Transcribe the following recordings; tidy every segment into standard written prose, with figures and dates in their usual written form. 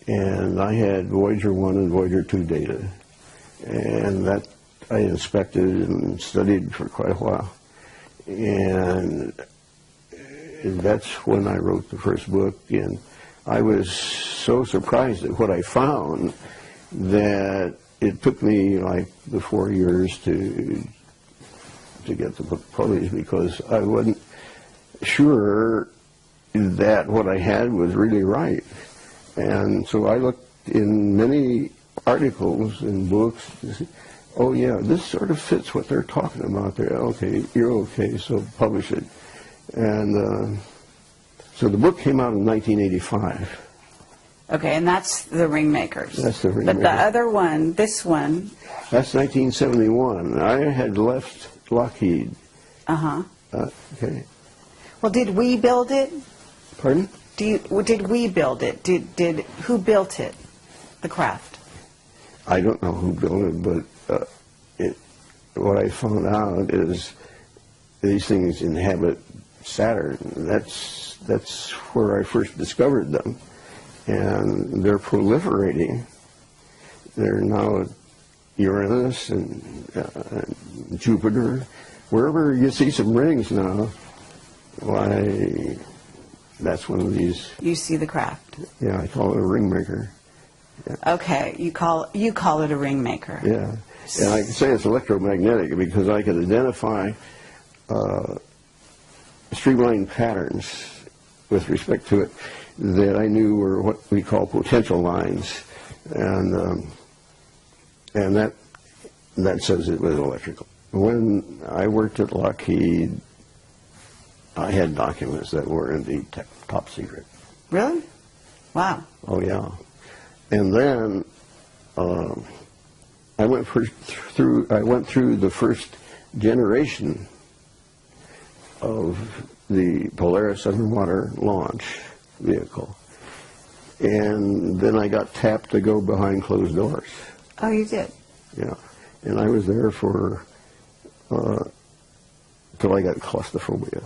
And I had Voyager 1 and Voyager 2 data. And that I inspected and studied for quite a while. And that's when I wrote the first book. And I was so surprised at what I found that it took me like the 4 years to get the book published, because I wasn't sure that what I had was really right. And so I looked in many articles and books to see, oh yeah, this sort of fits what they're talking about there. Okay, you're okay, so publish it. And so the book came out in 1985. Okay, and that's the Ringmakers. That's the Ringmakers. But the other one, this one. That's 1971. I had left Lockheed. Uh-huh. Okay. Well, did we build it? Pardon? Did we build it? Who built it, the craft? I don't know who built it, but what I found out is these things inhabit Saturn. That's where I first discovered them. And they're proliferating. They're now at Uranus and Jupiter. Wherever you see some rings now, why, that's one of these. You see the craft. Yeah, I call it a ringmaker. Yeah. Okay, you call it a ringmaker. Yeah, and I can say it's electromagnetic because I can identify streamline patterns with respect to it that I knew were what we call potential lines, and that says it was electrical. When I worked at Lockheed, I had documents that were indeed top secret. Really? Wow. Oh yeah. And then I went through the first generation of the Polaris underwater launch vehicle, and then I got tapped to go behind closed doors. Oh, you did? Yeah, and I was there for till I got claustrophobia.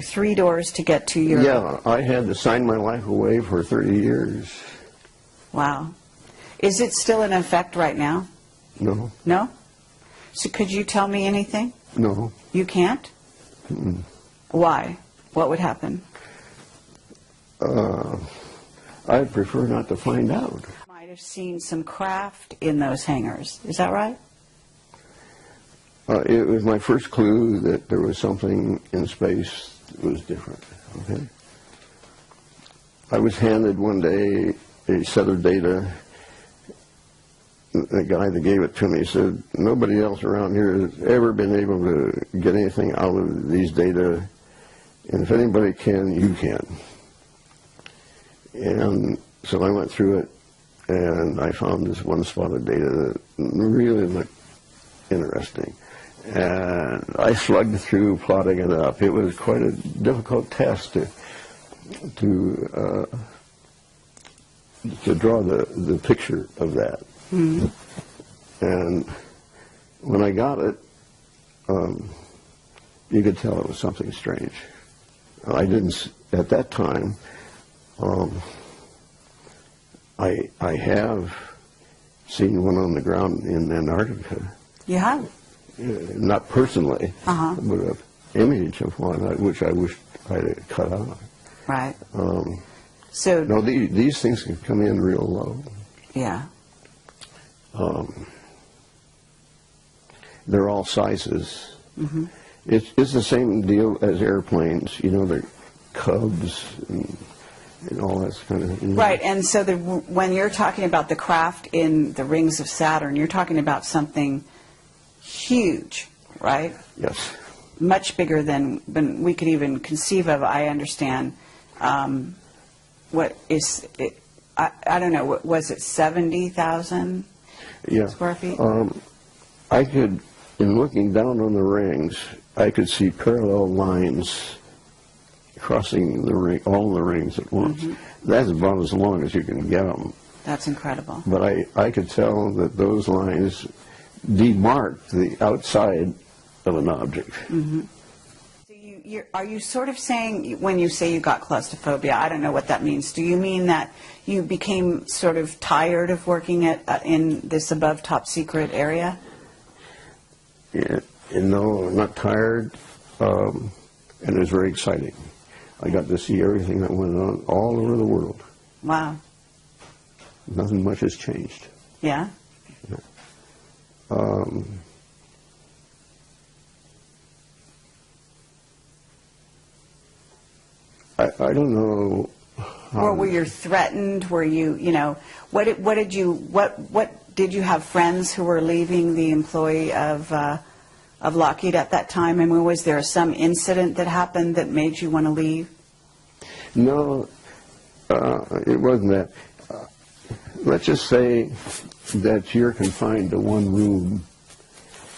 3 doors to get to your... Yeah, I had to sign my life away for 30 years. Wow. Is it still in effect right now? No. No? So could you tell me anything? No. You can't? Mm-mm. Why? What would happen? I'd prefer not to find out. You might have seen some craft in those hangars. Is that right? It was my first clue that there was something in space that was different. Okay. I was handed one day a set of data. The guy that gave it to me said, nobody else around here has ever been able to get anything out of these data, and if anybody can, you can. And so I went through it, and I found this one spot of data that really looked interesting. And I slugged through plotting it up. It was quite a difficult task to draw the picture of that. Mm-hmm. And when I got it, you could tell it was something strange. I didn't, at that time, I have seen one on the ground in Antarctica. You have? Not personally, but an image of one, which I wish I had cut out. Right. So no, these things can come in real low. Yeah. They're all sizes. Mm-hmm. It's the same deal as airplanes. You know, they're Cubs and all that kind of thing. Right, and so when you're talking about the craft in the rings of Saturn, you're talking about something huge, right? Yes. Much bigger than we could even conceive of, I understand. What is it? I don't know, was it 70,000 square feet? I could, in looking down on the rings, I could see parallel lines crossing the ring, all the rings at once. Mm-hmm. That's about as long as you can get them. That's incredible. But I could tell that those lines demarked the outside of an object. Mm-hmm. So are you sort of saying, when you say you got claustrophobia, I don't know what that means. Do you mean that you became sort of tired of working in this above top secret area? Yeah, no, not tired, and it was very exciting. I got to see everything that went on all over the world. Wow. Nothing much has changed. Yeah? I don't know. Or were you threatened? Were you, what did you have friends who were leaving the employee of Lockheed at that time? I mean, was there some incident that happened that made you want to leave? No, it wasn't that. Let's just say that you're confined to one room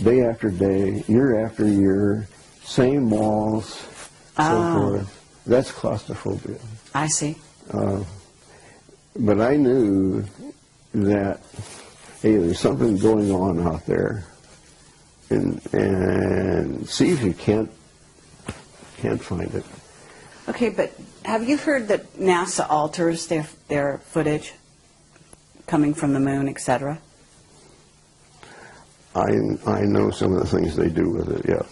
day after day, year after year, same walls, so forth. That's claustrophobia. I see. But I knew that, hey, there's something going on out there, and see if you can't find it. Okay, but have you heard that NASA alters their footage coming from the moon, etc.? I know some of the things they do with it, yeah.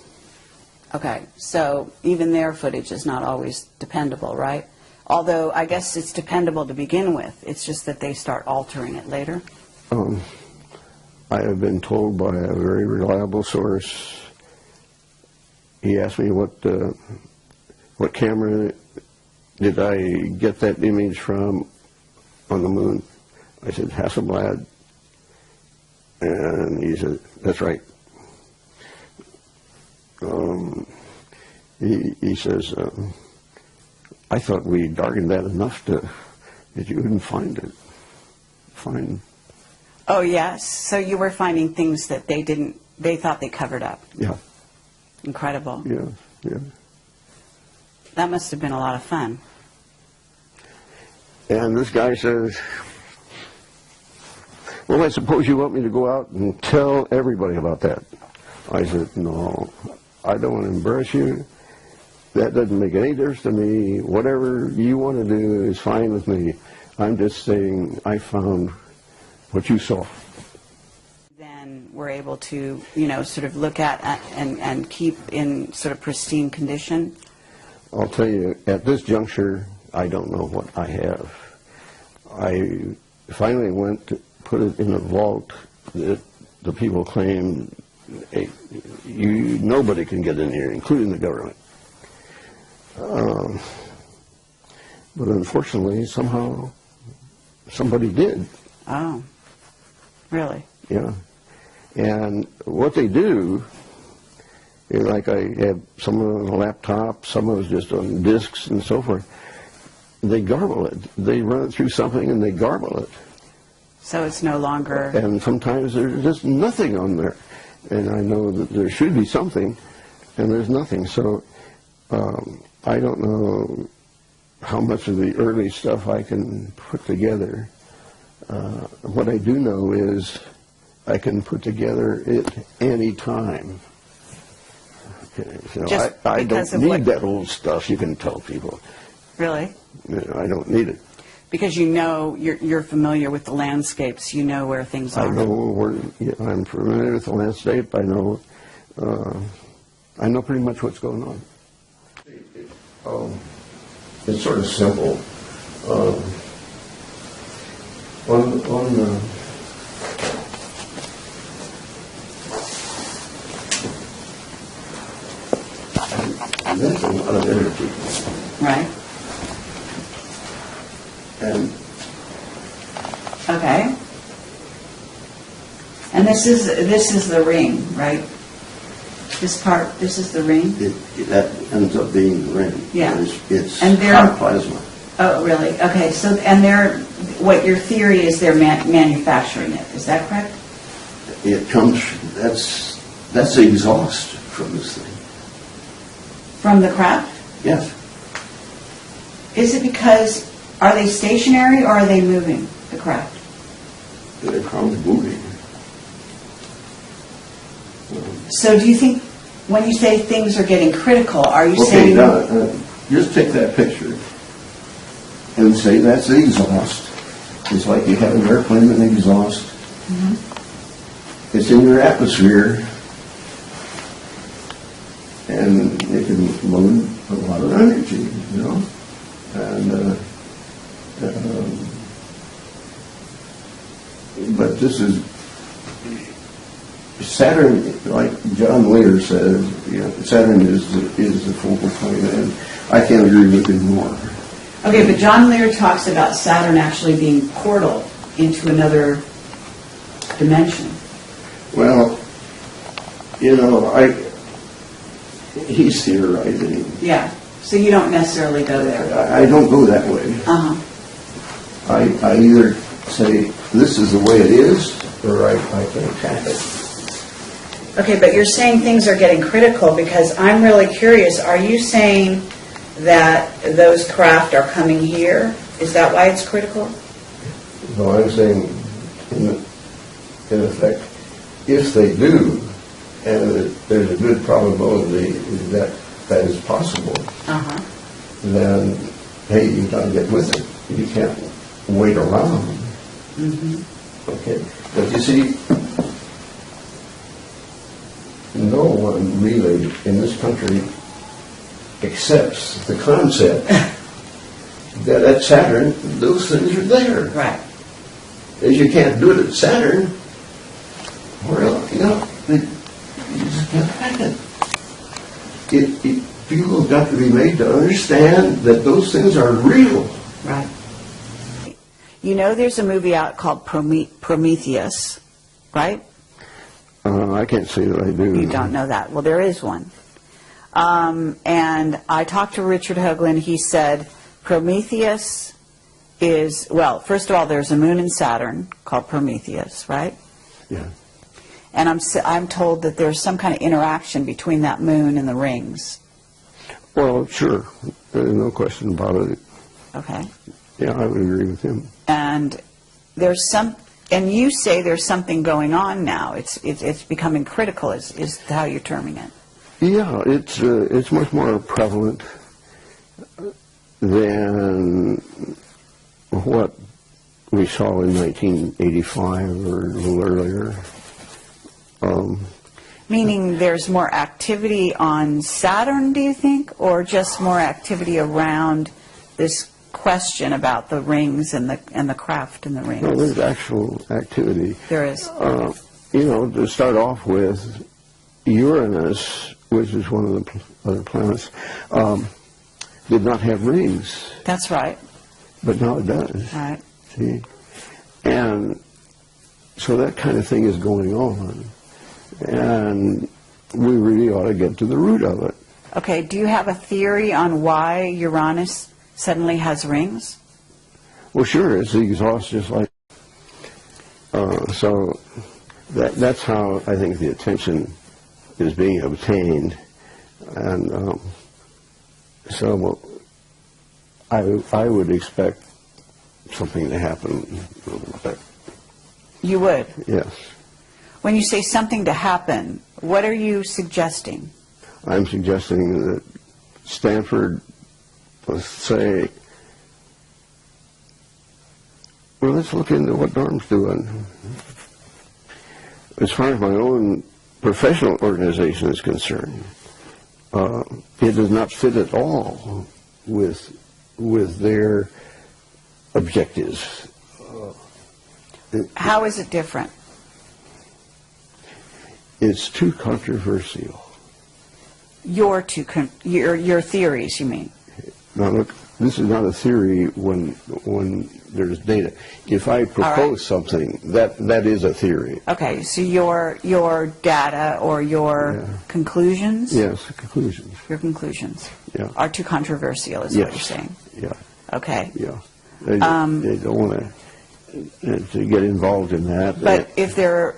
Okay, so even their footage is not always dependable, right? Although I guess it's dependable to begin with. It's just that they start altering it later. I have been told by a very reliable source. He asked me what camera did I get that image from on the moon. I said, Hasselblad. And he said, that's right. He says, I thought we darkened that enough that you wouldn't find it. Oh, yes. So you were finding things that they thought they covered up. Yeah. Incredible. Yeah. That must have been a lot of fun. And this guy says, well, I suppose you want me to go out and tell everybody about that. I said, no, I don't want to embarrass you. That doesn't make any difference to me. Whatever you want to do is fine with me. I'm just saying I found what you saw. Then we're able to, sort of look at and keep in sort of pristine condition. I'll tell you, at this juncture, I don't know what I have. I finally went to put it in a vault that the people claim nobody can get in here, including the government. But unfortunately, somehow, somebody did. Oh, really? Yeah. And what they do is, like, I have some of it on a laptop, some of it just on discs and so forth. They garble it. They run it through something and they garble it. So it's no longer... And sometimes there's just nothing on there. And I know that there should be something, and there's nothing. So I don't know how much of the early stuff I can put together. What I do know is I can put together it any time. Okay, so I don't need that old stuff, you can tell people. Really? I don't need it. Because you're familiar with the landscapes, you know where things are. I know where, I'm familiar with the landscape, I know pretty much what's going on. It's sort of simple. There's a lot of energy. Right. And okay. And this is the ring, right? This part, this is the ring? That ends up being the ring. Yeah. It's hot plasma. Oh, really? Okay, so, and what your theory is they're manufacturing it, is that correct? It comes, that's the exhaust from this thing. From the craft? Yes. Is it because, are they stationary or are they moving, the craft? They're probably moving. So do you think When you say things are getting critical, are you Okay, saying... now, just take that picture and say that's the exhaust. It's like you have an airplane and exhaust. It's in your atmosphere, and it can load a lot of energy, you know. And but this is Saturn, like John Lear says, you know, Saturn is the focal point, and I can't agree with him more. Okay, but John Lear talks about Saturn actually being portal into another dimension. Well, you know, he's theorizing. Yeah, so you don't necessarily go there. I don't go that way. I either say this is the way it is, or I can attack it. Okay, but you're saying things are getting critical because I'm really curious. Are you saying that those craft are coming here? Is that why it's critical? No, I'm saying, in effect, if they do, and there's a good probability that that is possible, then, hey, you've got to get with it. You can't wait around. Okay, but you see, no one really in this country accepts the concept that at Saturn, those things are there. Right. As you can't do it at Saturn, well, you know, you just can't hack it. People have got to be made to understand that those things are real. Right. You know there's a movie out called Prometheus, right? I can't say that I do. You don't know that. Well, there is one. And I talked to Richard Hoagland. He said Prometheus is, well, first of all, there's a moon in Saturn called Prometheus, right? Yeah. And I'm told that there's some kind of interaction between that moon and the rings. Well, sure. There's no question about it. Okay. Yeah, I would agree with him. And and you say there's something going on now. It's becoming critical, is how you're terming it. Yeah, it's much more prevalent than what we saw in 1985 or a little earlier. Meaning there's more activity on Saturn, do you think, or just more activity around this question about the rings and the craft in the rings? No, there's actual activity. There is. You know, to start off with, Uranus, which is one of the other planets, did not have rings. That's right. But now it does. Right. See? And so that kind of thing is going on. And we really ought to get to the root of it. Okay, do you have a theory on why Uranus suddenly has rings? Well, sure, it's the exhaust just like... so that's how I think the attention is being obtained. And so I would expect something to happen. You would? Yes. When you say something to happen, what are you suggesting? I'm suggesting that Stanford, let's say, well, let's look into what Norm's doing. As far as my own professional organization is concerned, it does not fit at all with their objectives. How is it different? It's too controversial. Your theories, you mean? Now look, this is not a theory when there's data. If I propose something, that is a theory. Okay, so your data or your conclusions? Yes, conclusions. Your conclusions Yeah. are too controversial, is what you're saying? Yeah. Okay. Yeah. They don't want to get involved in that. But if there,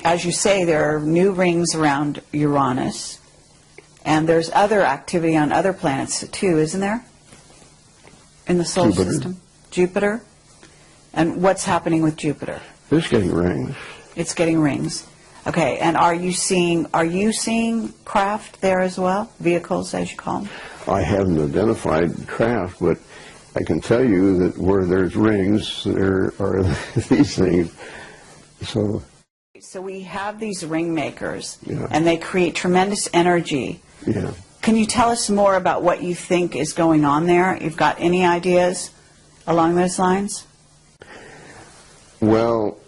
as you say, there are new rings around Uranus, and there's other activity on other planets too, isn't there? In the solar system? Jupiter? And what's happening with Jupiter? It's getting rings. It's getting rings. Okay, and are you seeing craft there as well? Vehicles, as you call them? I haven't identified craft, but I can tell you that where there's rings, there are these things. So we have these ring makers, Yeah. and they create tremendous energy. yeah. Can you tell us more about what you think is going on there? You've got any ideas along those lines? Well,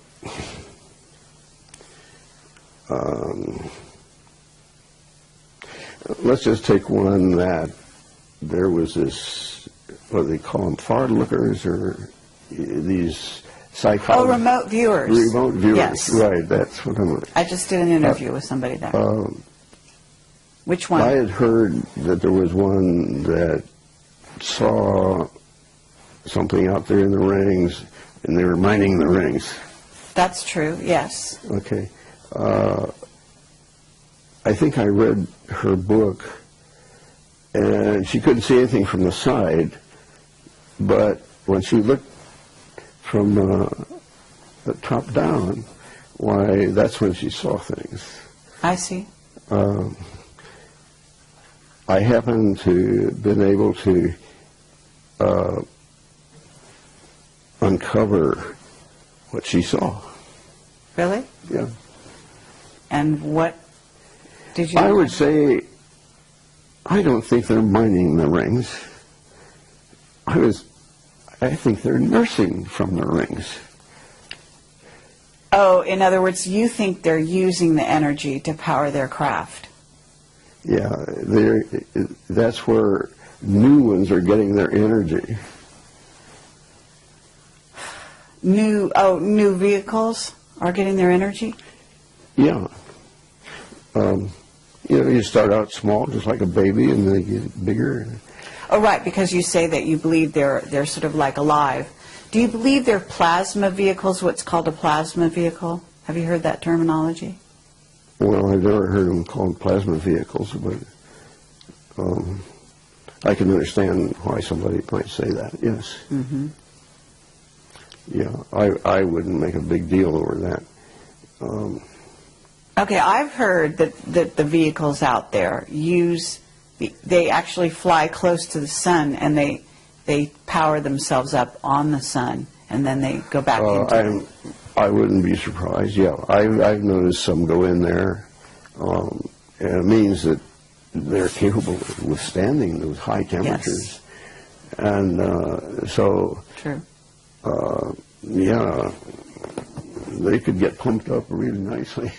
let's just take one that there was this, what do they call them, forward lookers, or these psychologists? Oh, remote viewers. Remote viewers, Yes. right, that's what I'm... I just did an interview with somebody there. Which one? I had heard that there was one that saw something out there in the rings, and they were mining the rings. That's true, yes. Okay. I think I read her book, and she couldn't see anything from the side, but when she looked from the top down, why, that's when she saw things. I see. I happen to been able to uncover what she saw. Really? Yeah. And what did you... I would say, I don't think they're mining the rings. I think they're nursing from the rings. Oh, in other words, you think they're using the energy to power their craft. Yeah, that's where new ones are getting their energy. New vehicles are getting their energy? Yeah. You start out small, just like a baby, and then they get bigger. Oh, right, because you say that you believe they're sort of like alive. Do you believe they're plasma vehicles, what's called a plasma vehicle? Have you heard that terminology? Well, I've never heard them called plasma vehicles, but I can understand why somebody might say that, yes. Mm-hmm. Yeah, I wouldn't make a big deal over that. Okay, I've heard that the vehicles out there they actually fly close to the sun, and they power themselves up on the sun, and then they go back into it. I wouldn't be surprised, yeah. I've noticed some go in there, and it means that they're capable of withstanding those high temperatures. Yes. And so, True. Yeah, they could get pumped up really nicely.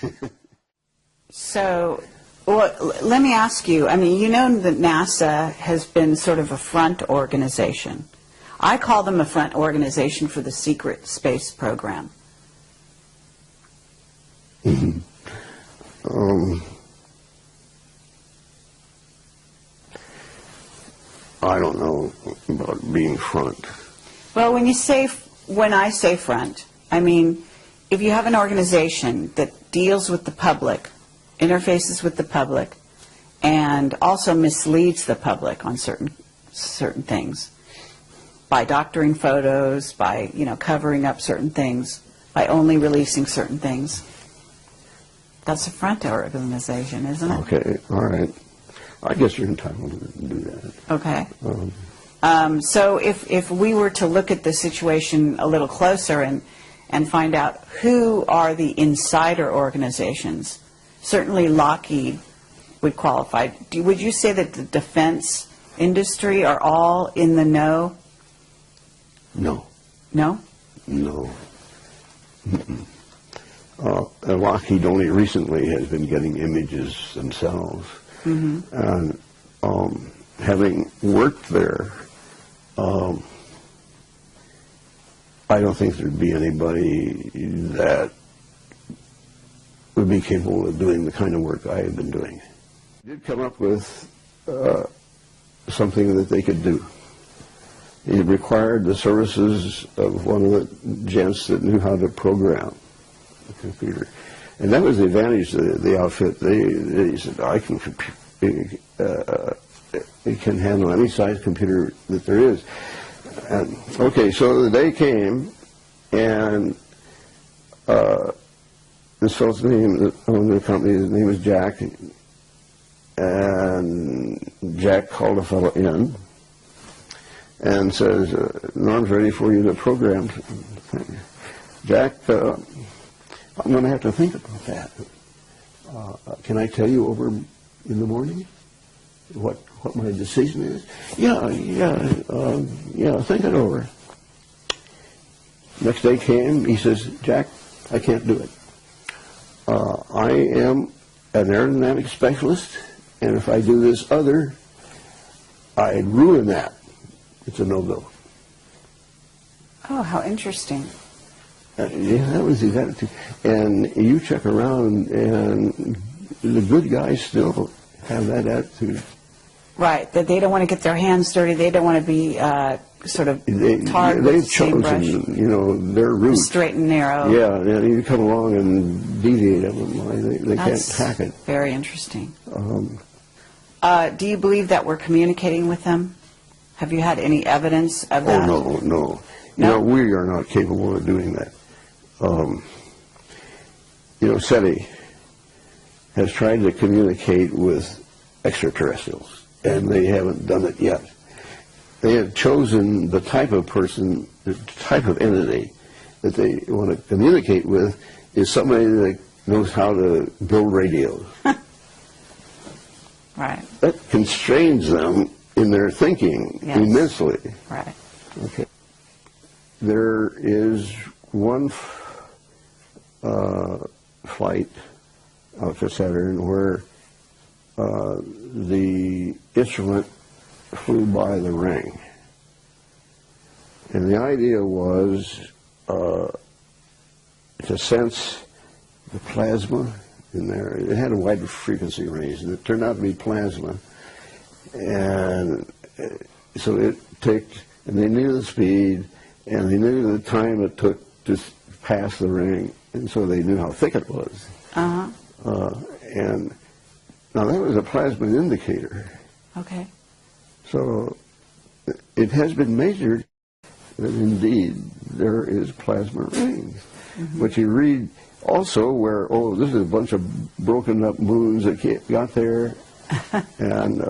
So, well, let me ask you, I mean, you know that NASA has been sort of a front organization. I call them a front organization for the secret space program. I don't know about being front. Well, when I say front, I mean, if you have an organization that deals with the public, interfaces with the public, and also misleads the public on certain things, by doctoring photos, by covering up certain things, by only releasing certain things, that's a front organization, isn't it? Okay, all right. I guess you're entitled to do that. Okay. So if we were to look at the situation a little closer and find out who are the insider organizations, certainly Lockheed would qualify. Would you say that the defense industry are all in the know? No. No? No. Lockheed only recently has been getting images themselves. Mm-hmm. And having worked there, I don't think there'd be anybody that would be capable of doing the kind of work I have been doing. I did come up with something that they could do. It required the services of one of the gents that knew how to program the computer. And that was the advantage of the outfit. They said, it can handle any size computer that there is. And, okay, so the day came, and the this fellow's name that owned the company, his name was Jack, and Jack called a fellow in and says, Norm's ready for you to program. Jack, I'm going to have to think about that. Can I tell you over in the morning what my decision is? Yeah, think it over. Next day came, he says, Jack, I can't do it. I am an aerodynamic specialist, and if I do this other, I'd ruin that. It's a no-go. Oh, how interesting. Yeah, that was his attitude. And you check around, and the good guys still have that attitude. Right, that they don't want to get their hands dirty. They don't want to be sort of tarred with the same brush. They've chosen, their route. Straight and narrow. Yeah, you come along and deviate them. They can't hack it. Very interesting. Do you believe that we're communicating with them? Have you had any evidence of that? Oh, no. No, we are not capable of doing that. SETI has tried to communicate with extraterrestrials, and they haven't done it yet. They have chosen the type of person, the type of entity that they want to communicate with is somebody that knows how to build radios. Right. That constrains them in their thinking immensely. Right. Okay. There is one flight out to Saturn where the instrument flew by the ring. And the idea was to sense the plasma in there. It had a wide frequency range, and it turned out to be plasma. And so and they knew the speed, and they knew the time it took to pass the ring, and so they knew how thick it was. And now that was a plasma indicator. Okay. So it has been measured that indeed there is plasma rings. Mm-hmm. But you read also where, this is a bunch of broken up moons that got there, and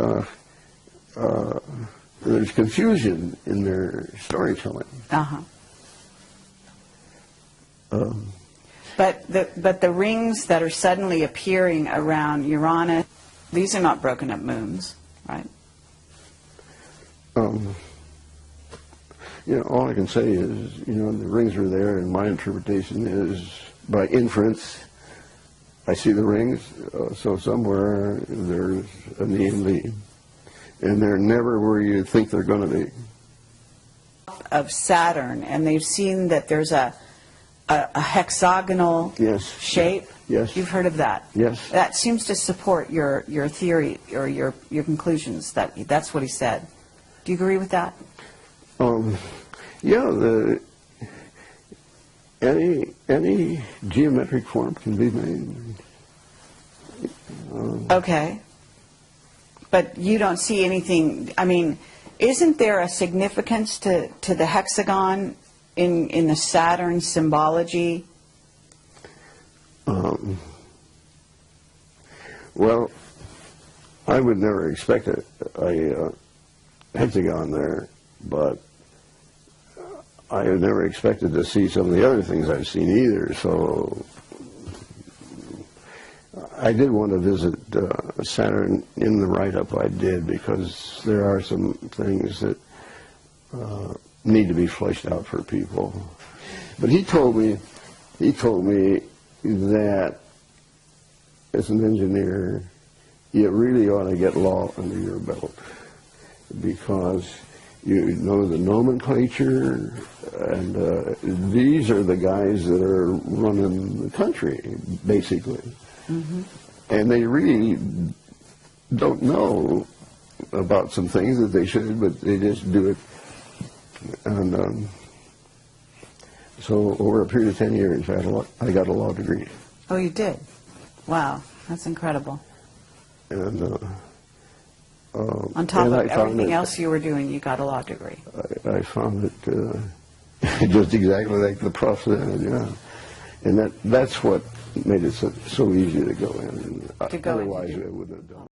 there's confusion in their storytelling. But the rings that are suddenly appearing around Uranus, these are not broken up moons, right? All I can say is, the rings are there, and my interpretation is, by inference, I see the rings, so somewhere there's an E and V. And they're never where you think they're going to be. Of Saturn, and they've seen that there's a hexagonal shape. Yes. You've heard of that? Yes. That seems to support your theory or your conclusions. That's what he said. Do you agree with that? Any geometric form can be made. Okay. But you don't see anything. I mean, isn't there a significance to the hexagon in the Saturn symbology? Well, I would never expect a hexagon there, but I had never expected to see some of the other things I've seen either, so I did want to visit Saturn in the write-up I did, because there are some things that need to be fleshed out for people. But he told me that as an engineer, you really ought to get law under your belt, because you know the nomenclature, and these are the guys that are running the country, basically. Mm-hmm. And they really don't know about some things that they should, but they just do it. And so over a period of 10 years, I got a law degree. Oh, you did? Wow, that's incredible. And on top of everything else you were doing, you got a law degree. I found it just exactly like the prof said, yeah. And that's what made it so easy to go in. To go in to Otherwise, do- I wouldn't have done it.